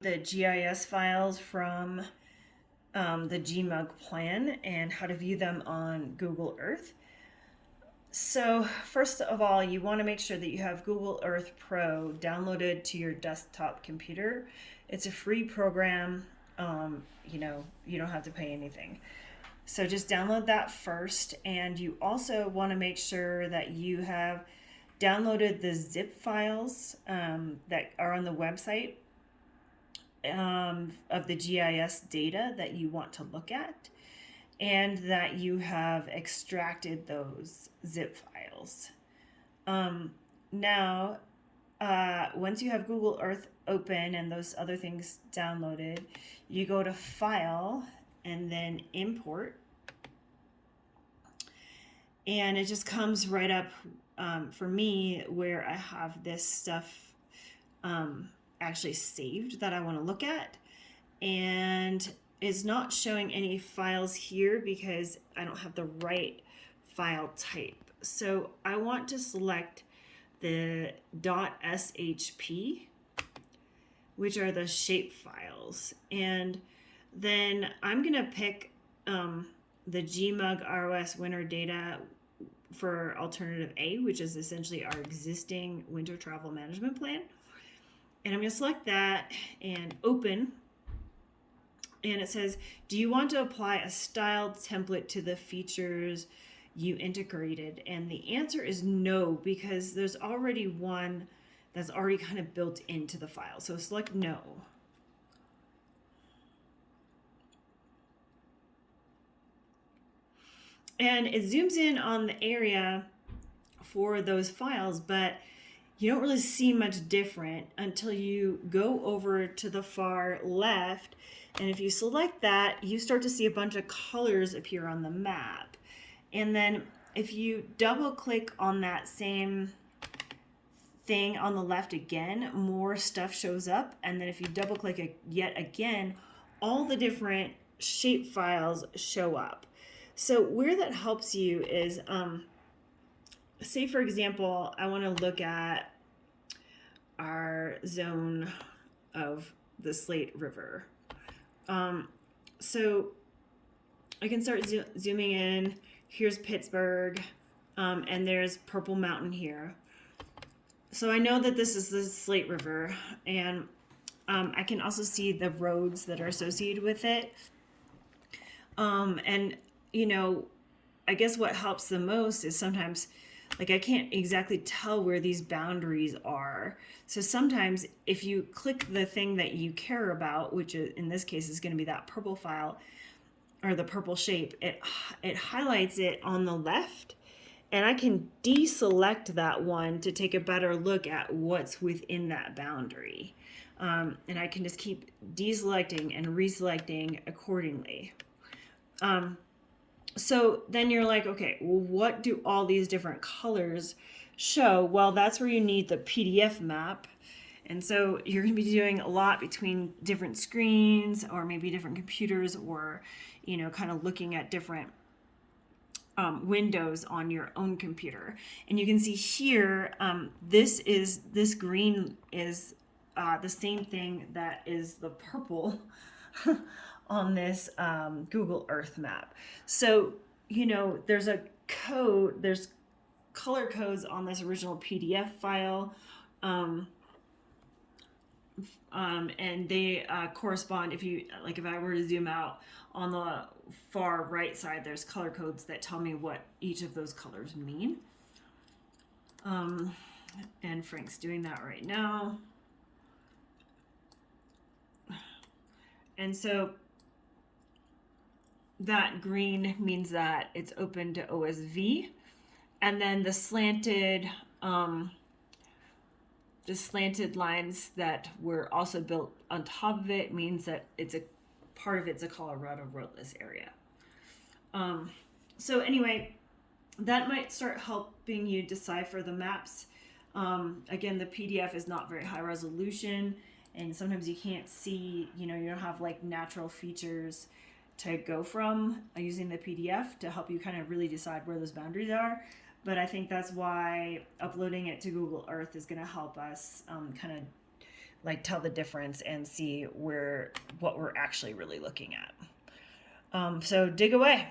the GIS files from the gmug plan and how to view them on Google Earth. So first of all, you want to make sure that you have Google Earth Pro downloaded to your desktop computer. It's a free program. You don't have to pay anything. So just download that first, and you also want to make sure that you have downloaded the zip files that are on the website of the GIS data that you want to look at, and that you have extracted those zip files. Now, once you have Google Earth open and those other things downloaded, you go to File and then Import. And it just comes right up for me where I have this stuff actually saved that I want to look at. And it's not showing any files here because I don't have the right file type. So I want to select the .shp, which are the shape files. And then I'm going to pick the gmug ROS winter data for alternative A, which is essentially our existing winter travel management plan. And I'm going to select that and open. And it says, do you want to apply a styled template to the features you integrated? And the answer is no, because there's already one that's already kind of built into the file. So select no. And it zooms in on the area for those files, but you don't really see much different until you go over to the far left. And if you select that, you start to see a bunch of colors appear on the map. And then if you double click on that same thing on the left again, more stuff shows up. And then if you double click it yet again, all the different shape files show up. So where that helps you is, say for example, I want to look at our zone of the Slate River. So I can start zooming in. Here's Pittsburgh, and there's Purple Mountain here. So I know that this is the Slate River, and I can also see the roads that are associated with it. And I guess what helps the most is sometimes, like, I can't exactly tell where these boundaries are. So sometimes if you click the thing that you care about, which in this case is going to be that purple file or the purple shape, it highlights it on the left, and I can deselect that one to take a better look at what's within that boundary. And I can just keep deselecting and reselecting accordingly. So then you're like, okay, well, what do all these different colors show? Well, that's where you need the PDF map. And so you're going to be doing a lot between different screens or maybe different computers, or, kind of looking at different windows on your own computer. And you can see here, this green is the same thing that is the purple on this Google Earth map. So, there's there's color codes on this original PDF file, and they correspond. If I were to zoom out on the far right side, there's color codes that tell me what each of those colors mean. And Frank's doing that right now. And so that green means that it's open to OSV, and then the slanted lines that were also built on top of it means that it's a Colorado roadless area. So anyway, that might start helping you decipher the maps. Again, the PDF is not very high resolution, and sometimes you can't see, you don't have like natural features to go from using the PDF to help you kind of really decide where those boundaries are. But I think that's why uploading it to Google Earth is going to help us kind of like tell the difference and see what we're actually really looking at. So dig away.